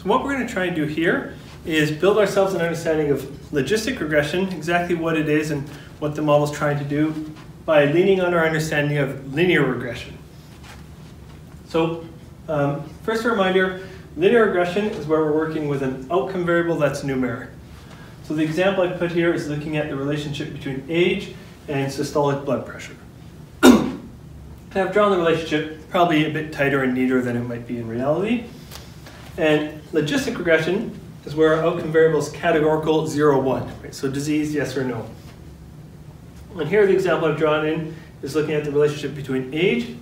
So what we're going to try and do here is build ourselves an understanding of logistic regression, exactly what it is and what the model's trying to do, by leaning on our understanding of linear regression. So first a reminder, linear regression is where we're working with an outcome variable that's numeric. So the example I put here is looking at the relationship between age and systolic blood pressure. I've drawn the relationship probably a bit tighter and neater than it might be in reality. And logistic regression is where our outcome variable is categorical 0, 1. Right? So disease, yes or no. And here the example I've drawn in is looking at the relationship between age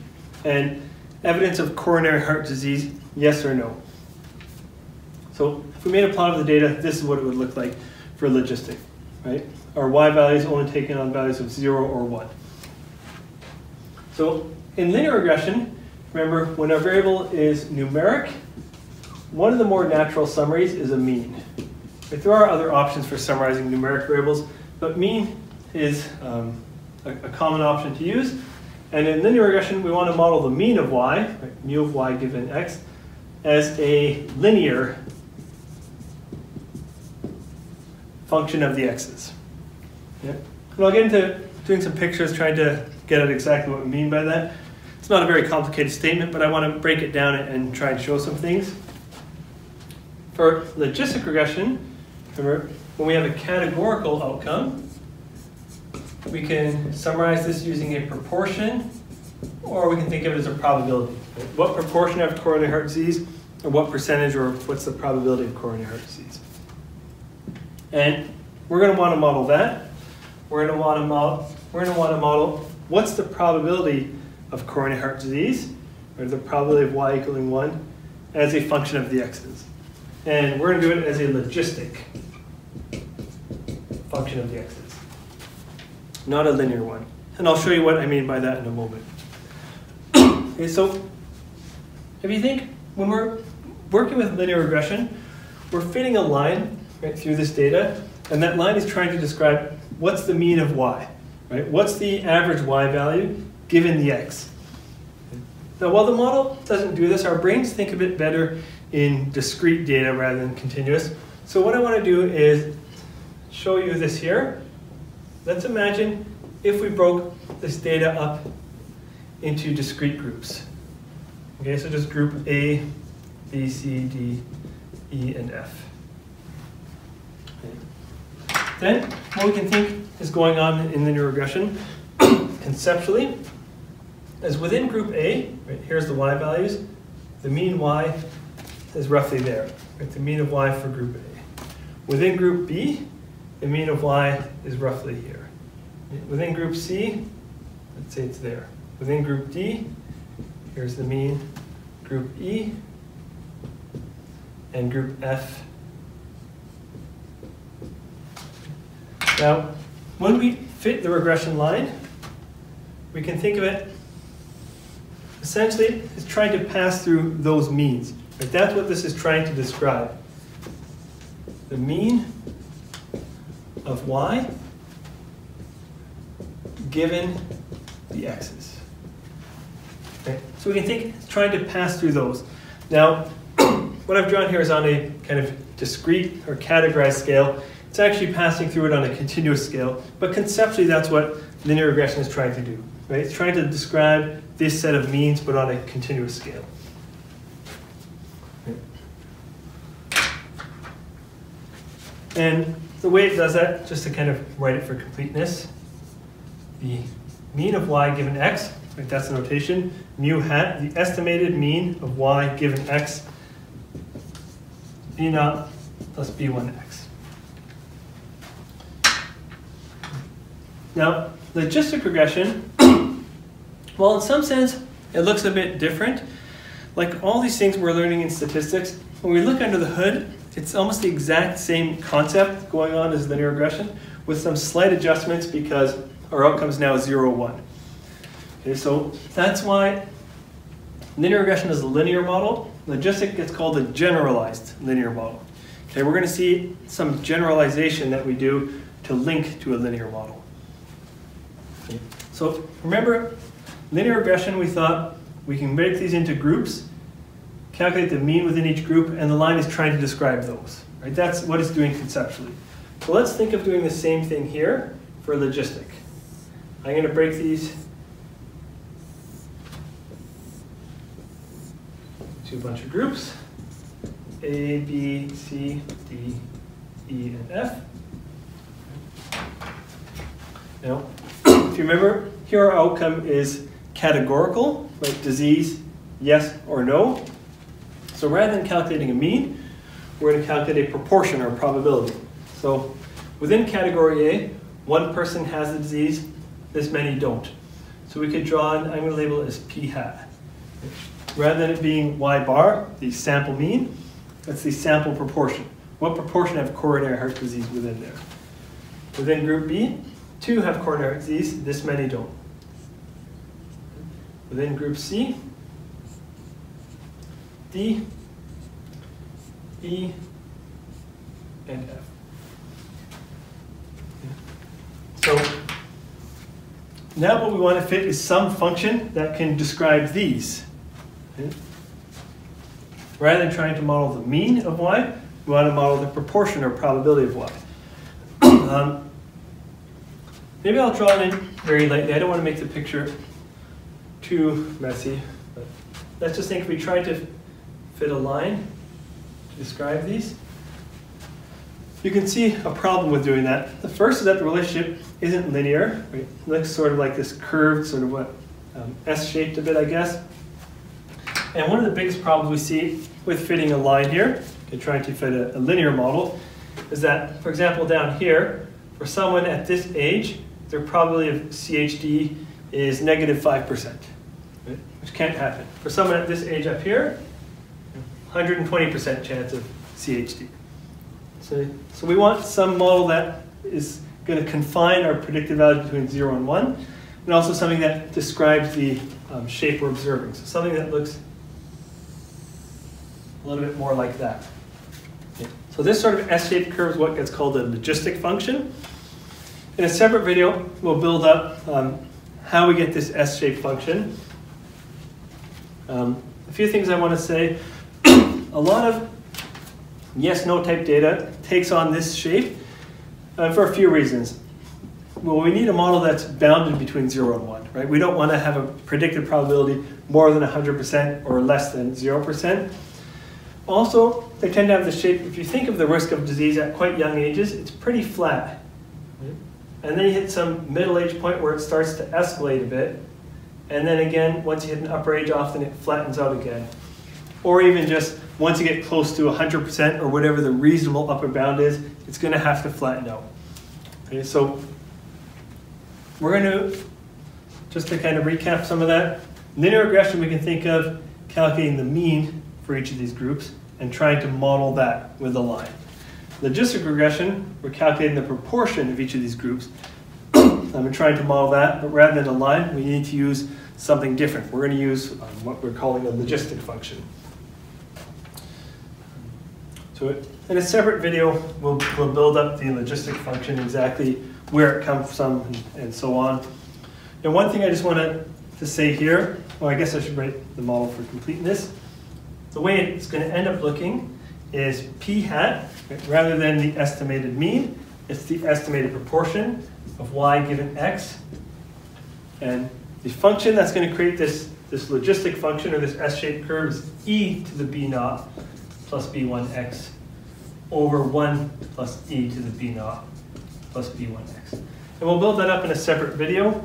and evidence of coronary heart disease, yes or no. So if we made a plot of the data, this is what it would look like for logistic. Right? Our y values only taken on values of 0 or 1. So in linear regression, remember when our variable is numeric, one of the more natural summaries is a mean. But there are other options for summarizing numeric variables, but mean is a common option to use. And in linear regression, we want to model the mean of y, right, mu of y given x, as a linear function of the x's. Yeah. And I'll get into doing some pictures trying to get at exactly what we mean by that. It's not a very complicated statement, but I want to break it down and try and show some things. For logistic regression, remember, when we have a categorical outcome, we can summarize this using a proportion, or we can think of it as a probability. Right? What proportion have coronary heart disease, or what percentage, or what's the probability of coronary heart disease? And we're going to want to model that. We're going to want to model what's the probability of coronary heart disease, or the probability of y equaling 1, as a function of the x's. And we're going to do it as a logistic function of the x's, not a linear one. And I'll show you what I mean by that in a moment. Okay, so if you think, when we're working with linear regression, we're fitting a line right through this data, and that line is trying to describe what's the mean of y, right? What's the average y value given the x? Now, while the model doesn't do this, our brains think a bit better in discrete data rather than continuous. So what I want to do is show you this here. Let's imagine if we broke this data up into discrete groups. Okay, so just group A, B, C, D, E, and F. Okay. Then what we can think is going on in linear regression conceptually is within group A, right, here's the y values, the mean y is roughly there, right, the mean of y for group A. Within group B, the mean of y is roughly here. Within group C, let's say it's there. Within group D, here's the mean, group E, and group F. Now, when we fit the regression line, we can think of it essentially as trying to pass through those means. Right? That's what this is trying to describe. The mean of y given the x's. Okay? So we can think it's trying to pass through those. Now, what I've drawn here is on a kind of discrete or categorized scale. It's actually passing through it on a continuous scale, but conceptually that's what linear regression is trying to do. Right? It's trying to describe this set of means, but on a continuous scale. And the way it does that, just to kind of write it for completeness, the mean of y given x, right, that's the notation, mu hat, the estimated mean of y given x, b naught plus b1x. Now, logistic regression, well, in some sense, it looks a bit different. Like all these things we're learning in statistics, when we look under the hood, it's almost the exact same concept going on as linear regression, with some slight adjustments because our outcome is now 0, 1. Okay, so that's why linear regression is a linear model. Logistic gets called a generalized linear model. Okay, we're going to see some generalization that we do to link to a linear model. Okay, so remember, linear regression, we thought we can break these into groups. calculate the mean within each group, and the line is trying to describe those. Right? That's what it's doing conceptually. So let's think of doing the same thing here for logistic. I'm going to break these into a bunch of groups, A, B, C, D, E, and F. Now, if you remember, here our outcome is categorical, like disease, yes or no. So rather than calculating a mean, we're going to calculate a proportion or probability. So within category A, one person has the disease, this many don't. So we could draw, I'm going to label it as P hat. Rather than it being Y bar, the sample mean, that's the sample proportion. What proportion have coronary heart disease within there? Within group B, 2 have coronary heart disease, this many don't. Within group C, D, E, and F. So now what we want to fit is some function that can describe these. Okay? Rather than trying to model the mean of Y, we want to model the proportion or probability of Y. Maybe I'll draw it in very lightly. I don't want to make the picture too messy. But let's just think if we tried to fit a line to describe these. You can see a problem with doing that. The first is that the relationship isn't linear. Right? It looks sort of like this curved, sort of what, S-shaped a bit, I guess. And one of the biggest problems we see with fitting a line here, and trying to fit a linear model, is that, for example, down here, for someone at this age, their probability of CHD is negative 5%, right? Which can't happen. For someone at this age up here, 120% chance of CHD. So we want some model that is going to confine our predicted value between 0 and 1, and also something that describes the shape we're observing. So something that looks a little bit more like that. Okay. So this sort of S-shaped curve is what gets called a logistic function. In a separate video, we'll build up how we get this S-shaped function. A few things I want to say. A lot of yes-no type data takes on this shape for a few reasons. Well, we need a model that's bounded between 0 and 1, right? We don't want to have a predicted probability more than 100% or less than 0%. Also, they tend to have the shape, if you think of the risk of disease at quite young ages, it's pretty flat. Right? And then you hit some middle age point where it starts to escalate a bit. And then again, once you hit an upper age, often it flattens out again. Or even just once you get close to 100% or whatever the reasonable upper bound is, it's going to have to flatten out. Okay, so we're going to, just to kind of recap some of that, linear regression we can think of calculating the mean for each of these groups and trying to model that with a line. Logistic regression, we're calculating the proportion of each of these groups and trying to model that, but rather than a line, we need to use something different. We're going to use what we're calling a logistic function. So in a separate video, we'll build up the logistic function, exactly where it comes from and so on. And one thing I just wanted to say here, well, I guess I should write the model for completeness. The way it's going to end up looking is P hat, right? Rather than the estimated mean, it's the estimated proportion of Y given X. And the function that's going to create this logistic function, or this S-shaped curve, is E to the B naught plus B1X over 1 plus E to the B naught plus B1X. And we'll build that up in a separate video.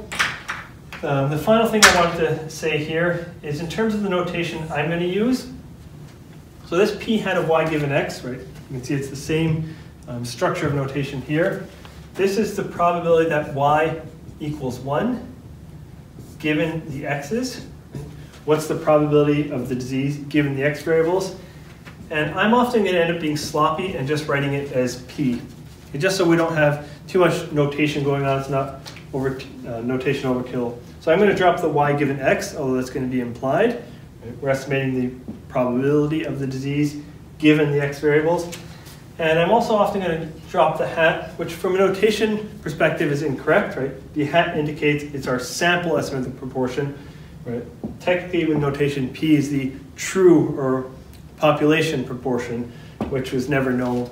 The final thing I wanted to say here is in terms of the notation I'm going to use. So this P hat of Y given X, right? You can see it's the same structure of notation here. This is the probability that Y equals 1 given the X's. What's the probability of the disease given the X variables? And I'm often going to end up being sloppy and just writing it as P. Okay, just so we don't have too much notation going on, it's not notation overkill. So I'm going to drop the Y given X, although that's going to be implied. Right? We're estimating the probability of the disease given the X variables. And I'm also often going to drop the hat, which from a notation perspective is incorrect, right? The hat indicates it's our sample estimate of the proportion, right? Technically with notation, P is the true or population proportion, which was never known.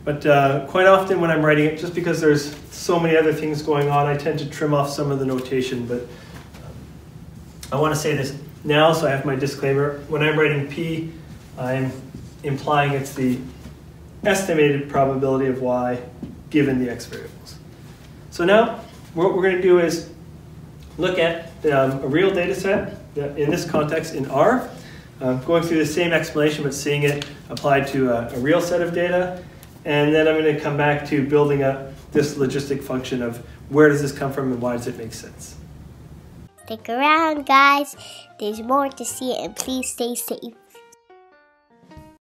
But quite often when I'm writing it, just because there's so many other things going on, I tend to trim off some of the notation. But I want to say this now, so I have my disclaimer. When I'm writing P, I'm implying it's the estimated probability of Y given the X variables. So now what we're going to do is look at a real data set, in this context in R, going through the same explanation but seeing it applied to a real set of data. And then I'm going to come back to building up this logistic function of where does this come from and why does it make sense. Stick around, guys. There's more to see, and please stay safe.